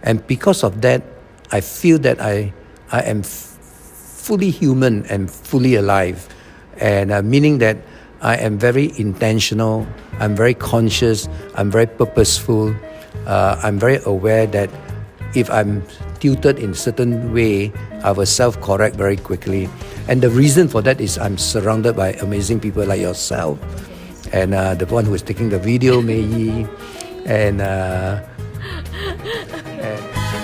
And because of that, I feel that I am fully human and fully alive. And meaning that I am very intentional, I'm very conscious, I'm very purposeful, I'm very aware that if I'm tilted in a certain way, I will self-correct very quickly. And the reason for that is I'm surrounded by amazing people like yourself. And the one who is taking the video, Mei Yi, and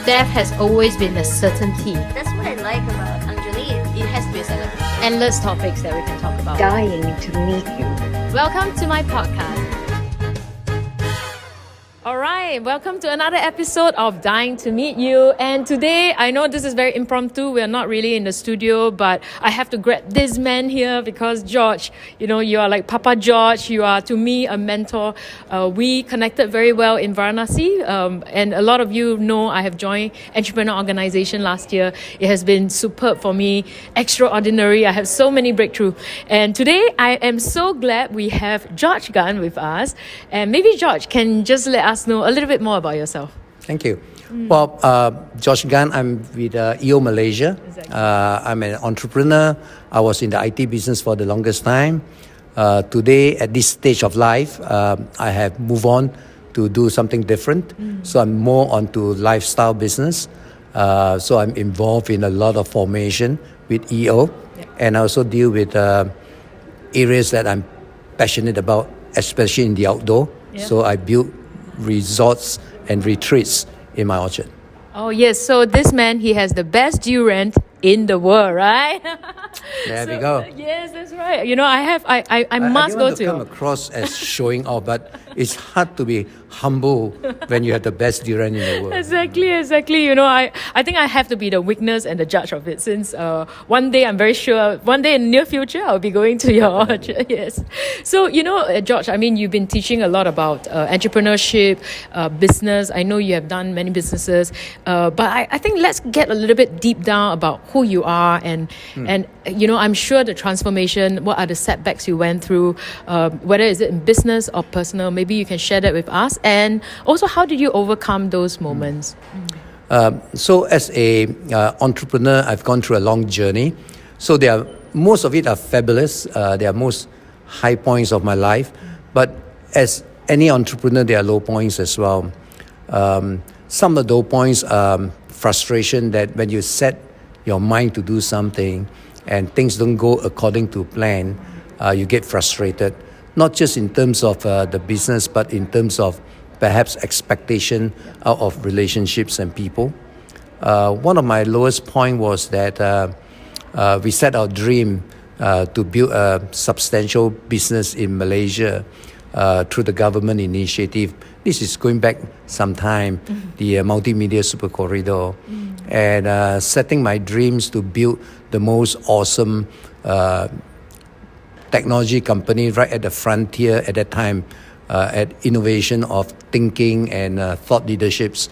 death has always been a certainty. That's what I like about Angjolie. It has to be a certainty. Endless topics that we can talk about. Dying to meet you. Welcome to my podcast. All right, welcome to another episode of Dying to Meet You. And today, I know this is very impromptu. We're not really in the studio, but I have to grab this man here because George, you are like Papa George. You are, to me, a mentor. We connected very well in Varanasi. And a lot of you know I have joined Entrepreneur Organization last year. It has been superb for me, extraordinary. I have so many breakthroughs. And today, I am so glad we have George Gunn with us. And maybe George can just let us know a little bit more about yourself. Thank you. Well, Josh Gunn, I'm with EO Malaysia. Exactly. I'm an entrepreneur. I was in the IT business for the longest time. Today, at this stage of life, I have moved on to do something different. So I'm more onto lifestyle business. So I'm involved in a lot of formation with EO. And I also deal with areas that I'm passionate about, especially in the outdoor. So I build resorts and retreats in my orchard. Oh yes, so this man, he has the best durian in the world, right? There we go. Yes, that's right. I must go to. I don't want to come across as showing off, but it's hard to be humble when you have the best durian in the world. Exactly. I think I have to be the witness and the judge of it, since one day I'm very sure, one day in the near future, I'll be going to your orchard. Yes. So, George, you've been teaching a lot about entrepreneurship, business. I know you have done many businesses, but I think let's get a little bit deep down about who you are and I'm sure the transformation, what are the setbacks you went through, whether is it in business or personal, maybe you can share that with us. And also, how did you overcome those moments? So as a entrepreneur, I've gone through a long journey. So most of it are fabulous. They are most high points of my life. But as any entrepreneur, there are low points as well. Some of the low points are frustration that when you set your mind to do something and things don't go according to plan, you get frustrated. Not just in terms of the business, but in terms of perhaps expectation out of relationships and people. One of my lowest point was that we set our dream to build a substantial business in Malaysia through the government initiative. This is going back some time, the multimedia super corridor, and setting my dreams to build the most awesome technology company right at the frontier at that time, at innovation of thinking and thought leaderships.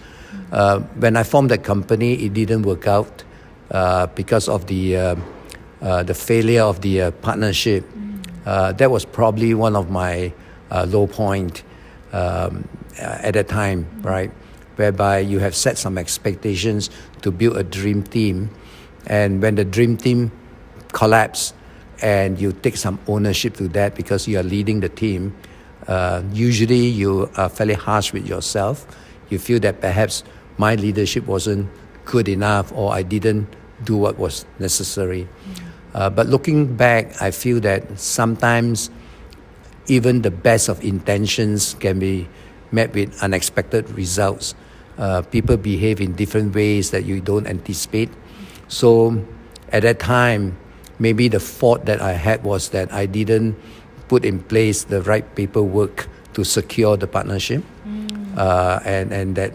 When I formed that company, it didn't work out because of the failure of the partnership. That was probably one of my low point at that time, right? Whereby you have set some expectations to build a dream team, and when the dream team collapsed, and you take some ownership to that because you are leading the team, usually you are fairly harsh with yourself. You feel that perhaps my leadership wasn't good enough, or I didn't do what was necessary. But looking back, I feel that sometimes even the best of intentions can be met with unexpected results. People behave in different ways that you don't anticipate. So at that time, maybe the fault that I had was that I didn't put in place the right paperwork to secure the partnership, and that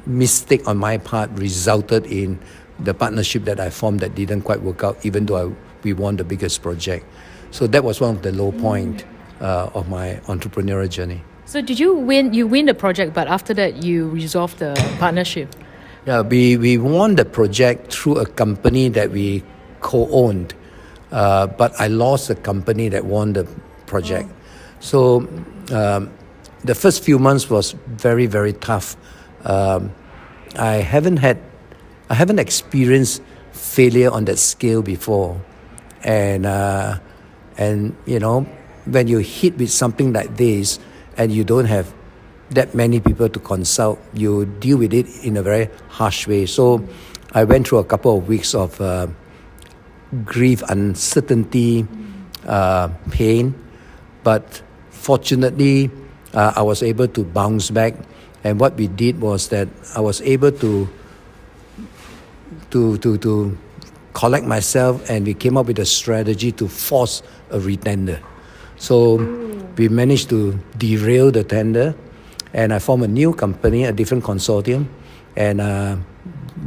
mistake on my part resulted in the partnership that I formed that didn't quite work out, even though we won the biggest project. So that was one of the low point of my entrepreneurial journey. So did you win? You win the project, but after that you resolved the partnership. Yeah, we won the project through a company that we co-owned, but I lost the company that won the project. So the first few months was very, very tough. I haven't experienced failure on that scale before, and when you hit with something like this, and you don't have that many people to consult, you deal with it in a very harsh way. So I went through a couple of weeks of grief, uncertainty, pain, but fortunately, I was able to bounce back. And what we did was that I was able to collect myself, and we came up with a strategy to force a retender. So we managed to derail the tender, and I formed a new company, a different consortium, and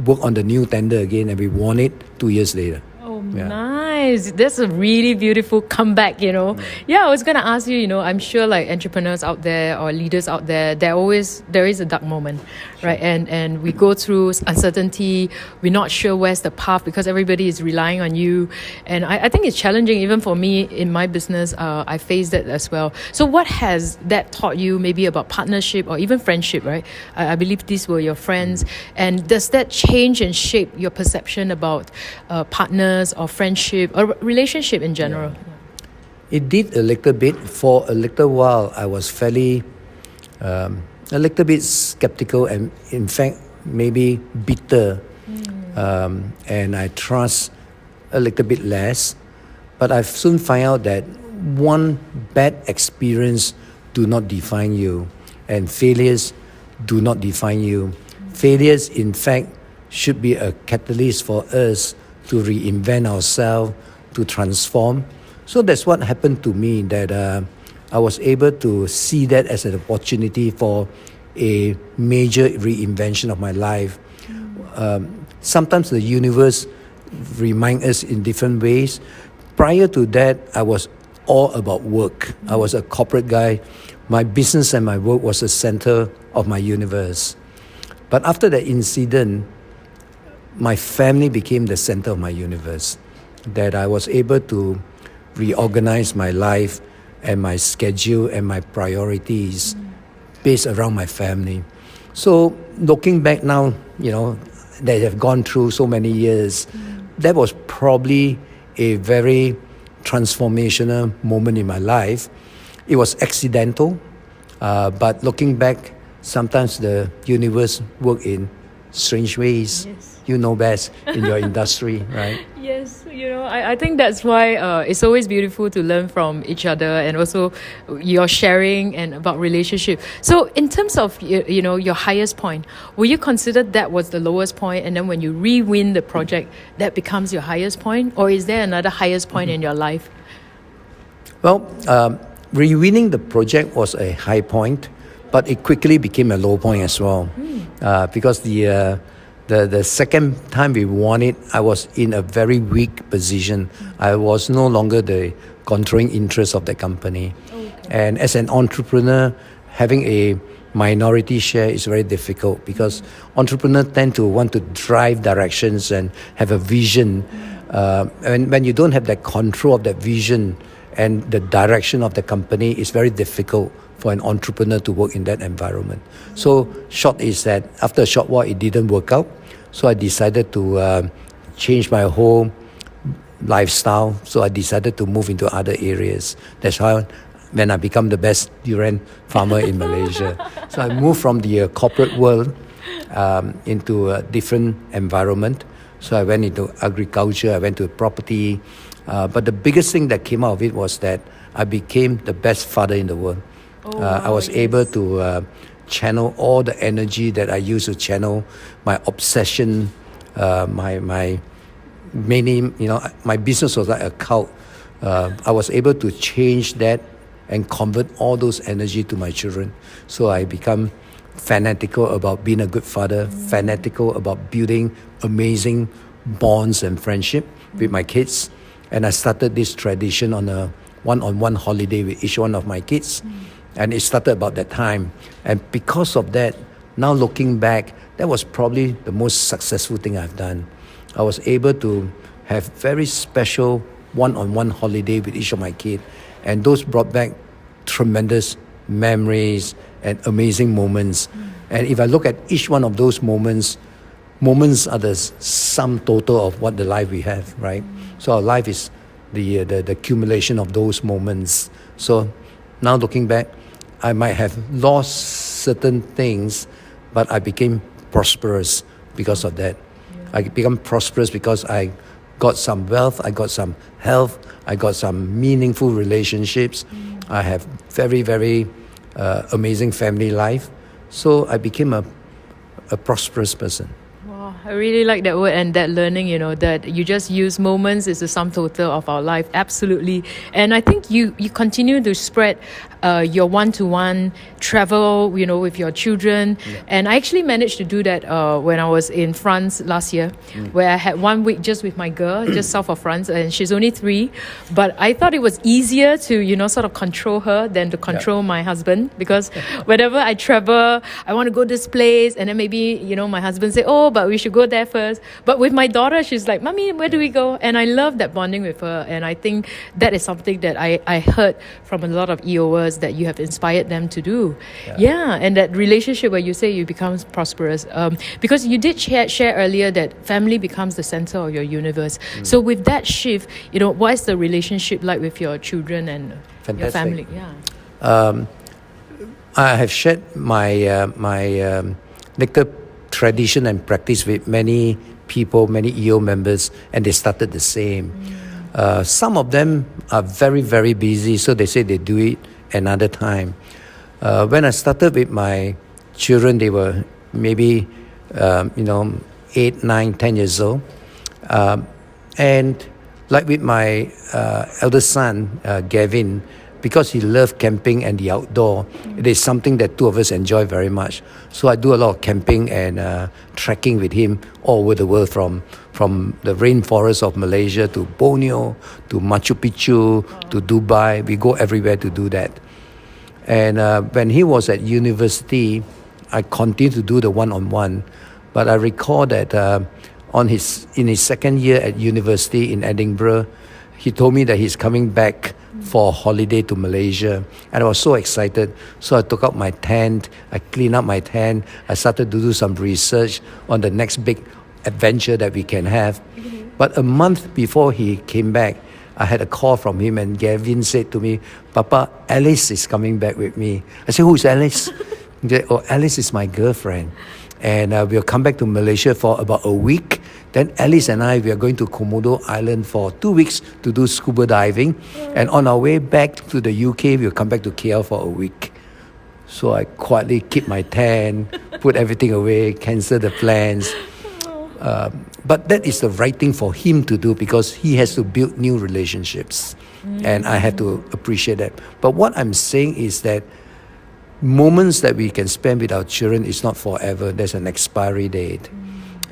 worked on the new tender again, and we won it 2 years later. Oh, nice. That's a really beautiful comeback, Yeah, I was going to ask you, I'm sure like entrepreneurs out there or leaders out there, there is a dark moment, right? And we go through uncertainty. We're not sure where's the path because everybody is relying on you. And I think it's challenging even for me in my business. I face that as well. So what has that taught you maybe about partnership or even friendship, right? I believe these were your friends. And does that change and shape your perception about partners or friendship or relationship in general? It did a little bit. For a little while, I was fairly, a little bit skeptical and, in fact, maybe bitter. And I trust a little bit less. But I soon find out that one bad experience do not define you, and failures do not define you. Failures, in fact, should be a catalyst for us to reinvent ourselves, to transform. So that's what happened to me, that I was able to see that as an opportunity for a major reinvention of my life. Sometimes the universe reminds us in different ways. Prior to that, I was all about work. I was a corporate guy. My business and my work was the center of my universe. But after that incident, my family became the center of my universe, that I was able to reorganize my life and my schedule and my priorities based around my family. So looking back now, they have gone through so many years, that was probably a very transformational moment in my life. It was accidental, but looking back, sometimes the universe works in strange ways. Yes. You know best in your industry, right? Yes, I think that's why it's always beautiful to learn from each other, and also your sharing and about relationship. So in terms of your highest point, will you consider that was the lowest point, and then when you re-win the project, that becomes your highest point, or is there another highest point in your life? Well, re-winning the project was a high point, but it quickly became a low point as well, because the second time we won it, I was in a very weak position. I was no longer the controlling interest of the company. Okay. And as an entrepreneur, having a minority share is very difficult, because entrepreneurs tend to want to drive directions and have a vision. And when you don't have that control of that vision and the direction of the company, it's very difficult for an entrepreneur to work in that environment. So short is that after a short while, it didn't work out. So I decided to change my whole lifestyle. So I decided to move into other areas. That's how when I become the best durian farmer in Malaysia. So I moved from the corporate world into a different environment. So I went into agriculture, I went to property. But the biggest thing that came out of it was that I became the best father in the world. I was able to channel all the energy that I used to channel my obsession, my business was like a cult. I was able to change that and convert all those energy to my children. So I become fanatical about being a good father, fanatical about building amazing bonds and friendship with my kids. And I started this tradition on a one-on-one holiday with each one of my kids. And it started about that time. And because of that, now looking back, that was probably the most successful thing I've done. I was able to have very special one-on-one holiday with each of my kids. And those brought back tremendous memories, and amazing moments. And if I look at each one of those moments are the sum total of what the life we have, right? So our life is the accumulation of those moments. So now looking back, I might have lost certain things, but I became prosperous because of that. I become prosperous because I got some wealth, I got some health, I got some meaningful relationships. I have very, very amazing family life. So I became a prosperous person. Wow, I really like that word and that learning, that you just use moments is the sum total of our life. Absolutely. And I think you continue to spread your one-to-one travel, with your children. Yeah. And I actually managed to do that when I was in France last year, where I had 1 week just with my girl, just south of France, and she's only 3. But I thought it was easier to, sort of control her than to control my husband, because whenever I travel, I want to go this place, and then maybe, my husband say, oh, but we should go there first. But with my daughter, she's like, Mommy, where do we go? And I love that bonding with her. And I think that is something that I heard from a lot of EOers that you have inspired them to do. Yeah, and that relationship where you say you become prosperous. Because you did share earlier that family becomes the center of your universe. So with that shift, what is the relationship like with your children and your family? Yeah. I have shared my nectar tradition and practice with many people, many EO members, and they started the same. Some of them are very, very busy, so they say they do it another time. When I started with my children, they were maybe 8, 9, 10 years old. And like with my eldest son, Gavin, because he loved camping and the outdoor, it is something that two of us enjoy very much. So I do a lot of camping and trekking with him all over the world, from the rainforest of Malaysia to Borneo, to Machu Picchu, to Dubai. We go everywhere to do that. And when he was at university, I continued to do the one-on-one. But I recall that in his second year at university in Edinburgh, he told me that he's coming back for a holiday to Malaysia, and I was so excited. So I took out my tent, I cleaned up my tent, I started to do some research on the next big adventure that we can have. But a month before he came back, I had a call from him, and Gavin said to me, Papa, Alice is coming back with me. I said, who's Alice? He said, oh, Alice is my girlfriend. And we'll come back to Malaysia for about a week. Then Alice and I, we are going to Komodo Island for 2 weeks to do scuba diving. And on our way back to the UK, we'll come back to KL for a week. So I quietly keep my tent, put everything away, cancel the plans. But that is the right thing for him to do, because he has to build new relationships. And I have to appreciate that. But what I'm saying is that moments that we can spend with our children is not forever. There's an expiry date.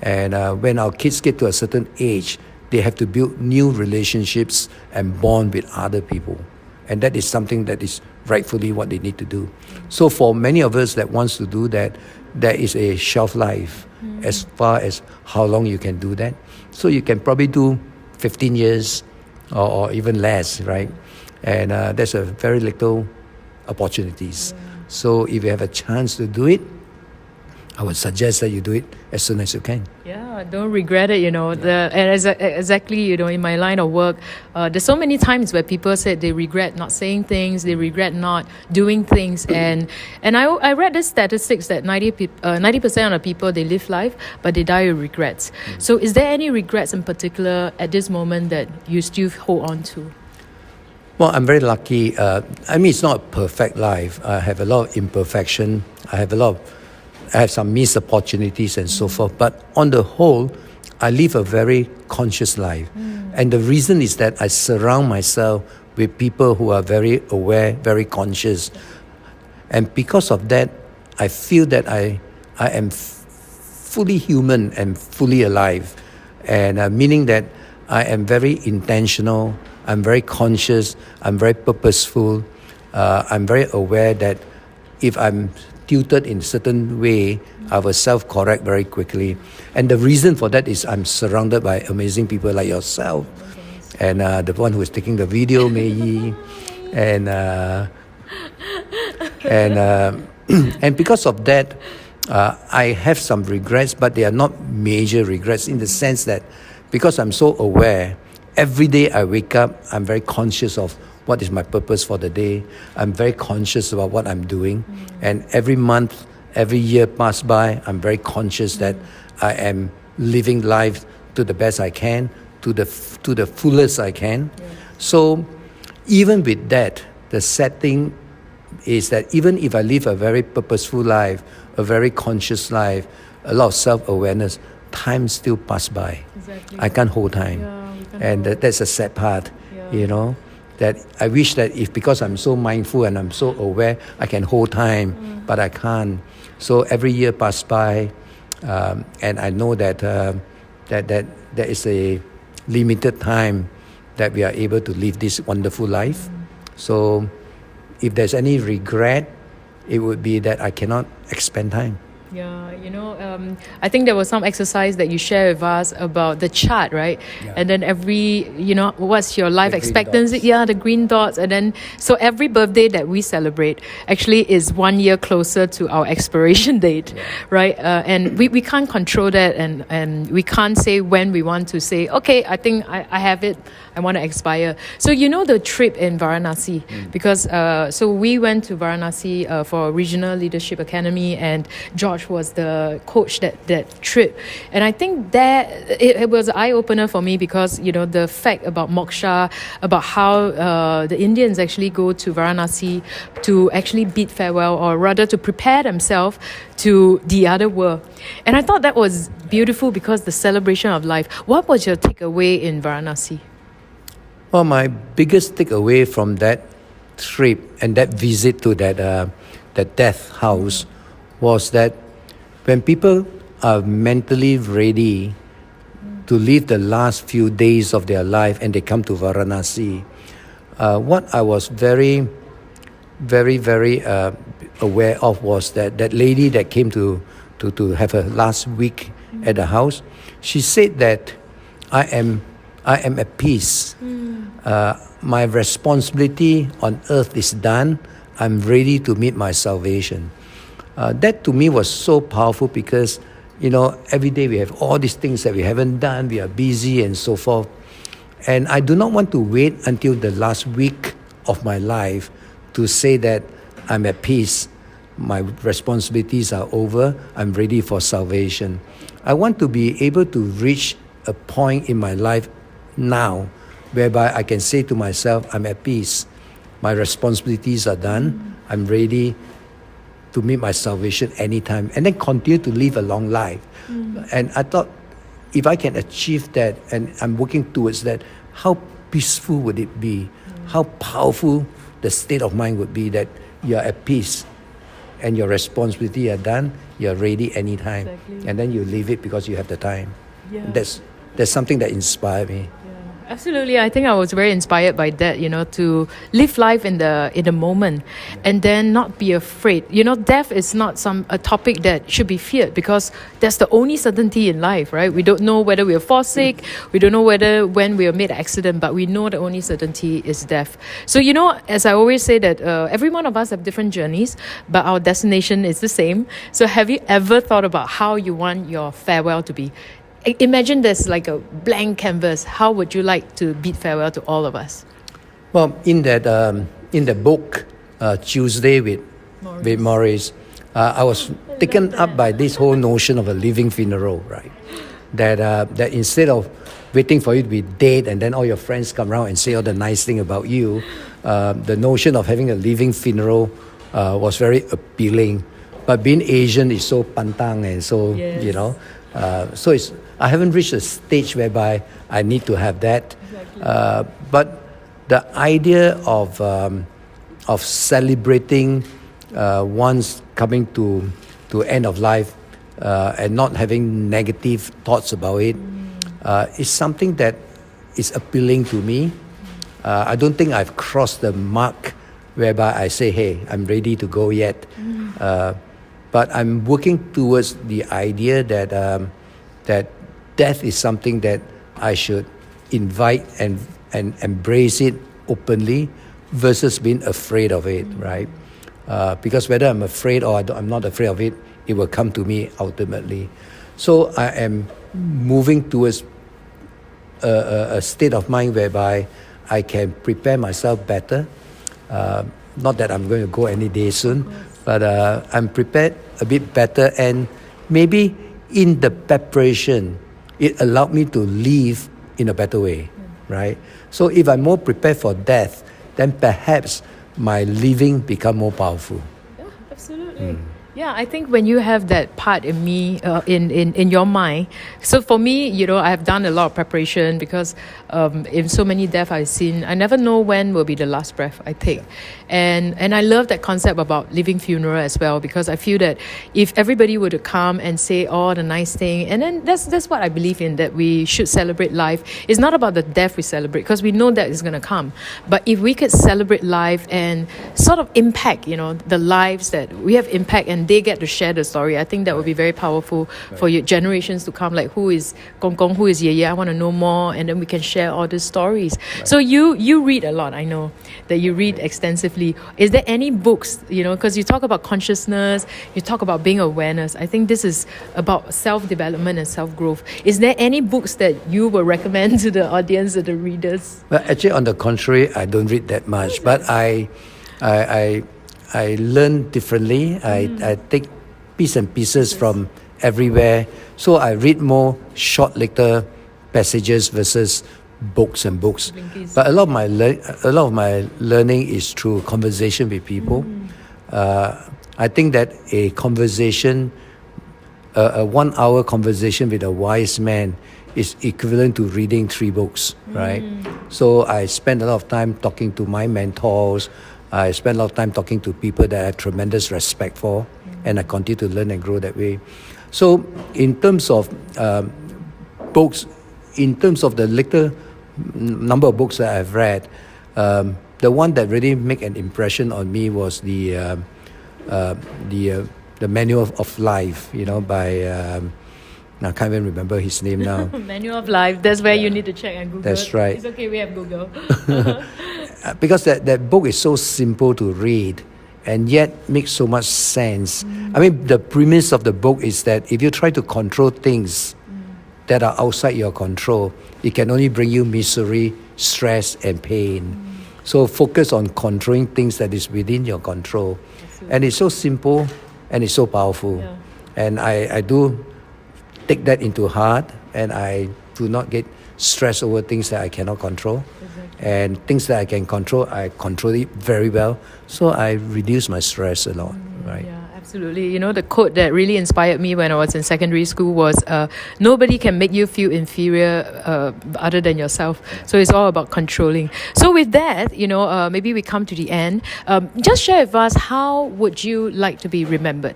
And when our kids get to a certain age, they have to build new relationships and bond with other people. And that is something that is rightfully what they need to do. So for many of us that wants to do that, there is a shelf life as far as how long you can do that. So you can probably do 15 years or even less, right? And there's a very little opportunities. So if you have a chance to do it, I would suggest that you do it as soon as you can. Yeah, don't regret it, exactly, in my line of work, there's so many times where people said they regret not saying things, they regret not doing things. And I read the statistics that 90% of the people, they live life, but they die with regrets. So is there any regrets in particular at this moment that you still hold on to? Well, I'm very lucky. It's not a perfect life. I have a lot of imperfection. I have some missed opportunities and so forth. But on the whole, I live a very conscious life. And the reason is that I surround myself with people who are very aware, very conscious. And because of that, I feel that I am fully human and fully alive. And meaning that I am very intentional, I'm very conscious, I'm very purposeful. I'm very aware that if I'm tilted in a certain way, I will self-correct very quickly. And the reason for that is I'm surrounded by amazing people like yourself, and the one who is taking the video, Mei Yi, and And and because of that, I have some regrets, but they are not major regrets in the sense that because I'm so aware, every day I wake up, I'm very conscious of what is my purpose for the day. I'm very conscious about what I'm doing. And every month, every year pass by, I'm very conscious that I am living life to the best I can, to the fullest I can. So even with that, the sad thing is that even if I live a very purposeful life, a very conscious life, a lot of self-awareness, time still pass by. Exactly. I can't hold time. And that's a sad part, you know, that I wish that if because I'm so mindful and I'm so aware, I can hold time, but I can't. So every year pass by, and I know that that there is a limited time that we are able to live this wonderful life. So if there's any regret, it would be that I cannot expend time. Yeah, I think there was some exercise that you shared with us about the chart, right? Yeah. And then what's your life The green expectancy? dots. Yeah, the green dots. And then, so every birthday that we celebrate actually is 1 year closer to our expiration date, right? And we can't control that, and we can't say when we want to say, okay, I think I have it, I want to expire. So the trip in Varanasi, because so we went to Varanasi for Regional Leadership Academy, and George was the coach that trip. And I think that it was an eye-opener for me because, the fact about moksha, about how the Indians actually go to Varanasi to actually bid farewell, or rather to prepare themselves to the other world. And I thought that was beautiful because the celebration of life. What was your takeaway in Varanasi? Well, my biggest takeaway from that trip and that visit to that death house was that when people are mentally ready to live the last few days of their life and they come to Varanasi, what I was very, very, very aware of was that lady that came to have her last week at the house. She said that I am at peace. My responsibility on earth is done. I'm ready to meet my salvation. That to me was so powerful because, every day we have all these things that we haven't done, we are busy and so forth. And I do not want to wait until the last week of my life to say that I'm at peace, my responsibilities are over, I'm ready for salvation. I want to be able to reach a point in my life now whereby I can say to myself, I'm at peace, my responsibilities are done, I'm ready to meet my salvation anytime, and then continue to live a long life. And I thought, if I can achieve that, and I'm working towards that, how peaceful would it be? How powerful the state of mind would be that you're at peace and your responsibility are done, you're ready anytime. Exactly. And then you leave it because you have the time. Yeah. That's something that inspired me. Absolutely, I think I was very inspired by that. To live life in the moment, and then not be afraid. Death is not a topic that should be feared because that's the only certainty in life, right? We don't know whether we'll fall sick, we don't know when we'll meet an accident, but we know the only certainty is death. So as I always say that every one of us have different journeys, but our destination is the same. So have you ever thought about how you want your farewell to be? Imagine there's like a blank canvas. How would you like to bid farewell to all of us? Well, in the book Tuesday with Maurice, I was taken up by this whole notion of a living funeral, right? That instead of waiting for you to be dead and then all your friends come around and say all the nice thing about you, the notion of having a living funeral was very appealing. But being Asian is so pantang and so, so I haven't reached a stage whereby I need to have that. Exactly. But the idea of celebrating one's coming to end of life and not having negative thoughts about it is something that is appealing to me. I don't think I've crossed the mark whereby I say, hey, I'm ready to go yet. But I'm working towards the idea that death is something that I should invite and embrace it openly versus being afraid of it, right? because whether I'm afraid or I'm not afraid of it, it will come to me ultimately. So I am moving towards a state of mind whereby I can prepare myself better. Not that I'm going to go any day soon, but I'm prepared a bit better, and maybe in the preparation, it allowed me to live in a better way, right? So if I'm more prepared for death, then perhaps my living become more powerful. Yeah, absolutely. Yeah, I think when you have that part in me, in your mind. So for me, I have done a lot of preparation because in so many deaths I've seen, I never know when will be the last breath I take. And I love that concept about living funeral as well, because I feel that if everybody were to come and say all the nice thing, and then that's what I believe in, that we should celebrate life. It's not about the death we celebrate, because we know that is going to come. But if we could celebrate life and sort of impact, the lives that we have impact, and they get to share the story, I think that would be very powerful for your generations to come. Like, who is Gong Gong, who is Ye Ye? I want to know more, and then we can share all these stories. So you read a lot. I know that you read extensively. Is there any books, because you talk about consciousness, you talk about being awareness. I think this is about self-development and self-growth. Is there any books that you will recommend to the audience, to the readers? Well, actually, on the contrary, I don't read that much, but I learn differently. I take bits and pieces from everywhere. So I read more short little passages versus books and books. Blinkies. But a lot of my learning is through conversation with people. I think that a conversation, a 1 hour conversation with a wise man is equivalent to reading 3 books, right? So I spend a lot of time talking to my mentors. I spend a lot of time talking to people that I have tremendous respect for, and I continue to learn and grow that way. So in terms of books, in terms of the little number of books that I've read, the one that really made an impression on me was the Manual of Life, by I can't even remember his name now. Manual of Life. That's where you need to check and Google. That's right. It's okay, we have Google. Because that book is so simple to read and yet makes so much sense. I mean, the premise of the book is that if you try to control things that are outside your control, it can only bring you misery, stress, and pain. So focus on controlling things that is within your control. Absolutely. And it's so simple and it's so powerful. Yeah. And I do take that into heart, and I do not get stressed over things that I cannot control. Exactly. And things that I can control, I control it very well. So I reduce my stress a lot, right? Yeah, absolutely. The quote that really inspired me when I was in secondary school was, nobody can make you feel inferior other than yourself. So it's all about controlling. So with that, maybe we come to the end. Just share with us, how would you like to be remembered?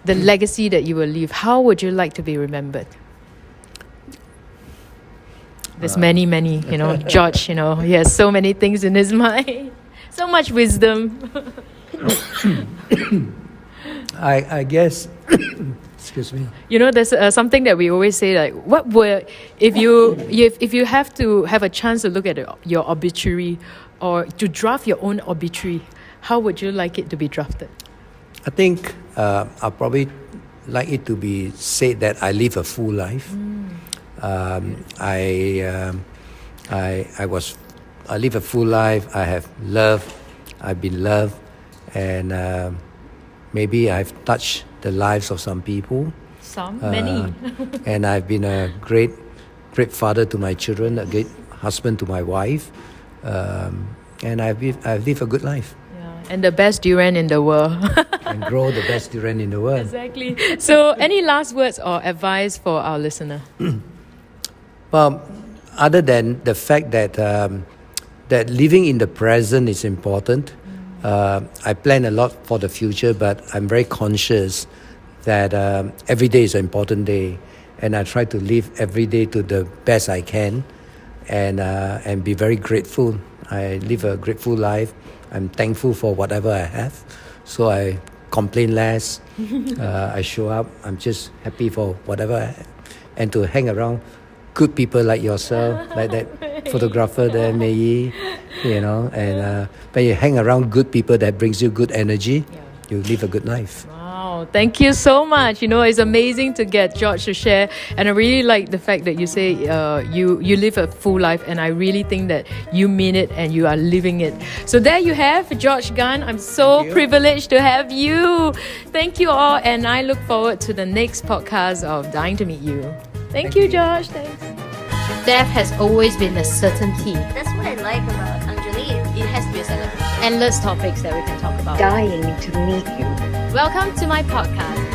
The legacy that you will leave, how would you like to be remembered? There's many, George, he has so many things in his mind. So much wisdom. I guess, excuse me. There's something that we always say, like, what were, if you have to have a chance to look at your obituary, or to draft your own obituary, how would you like it to be drafted? I think I'll probably like it to be said that I live a full life. I live a full life. I have loved. I've been loved, and maybe I've touched the lives of some people. Many. And I've been a great father to my children, a great husband to my wife, and I've lived a good life. And the best durian in the world. And grow the best durian in the world. Exactly. So, any last words or advice for our listener? Well, other than the fact that that living in the present is important, I plan a lot for the future, but I'm very conscious that every day is an important day, and I try to live every day to the best I can, and be very grateful. I live a grateful life. I'm thankful for whatever I have, so I complain less. I show up. I'm just happy for whatever I have, and to hang around good people like yourself, like that photographer there, Mei Yi, But you hang around good people that brings you good energy, you live a good life. Wow, thank you so much. It's amazing to get George to share, and I really like the fact that you say you live a full life, and I really think that you mean it and you are living it. So there you have George Gunn. I'm so privileged to have you. Thank you all, and I look forward to the next podcast of Dying to Meet You. Thank you, George. Thanks. Death has always been a certainty. That's what I like about Angjolie. It has to be a celebration. Endless topics that we can talk about. Dying to meet you. Welcome to my podcast.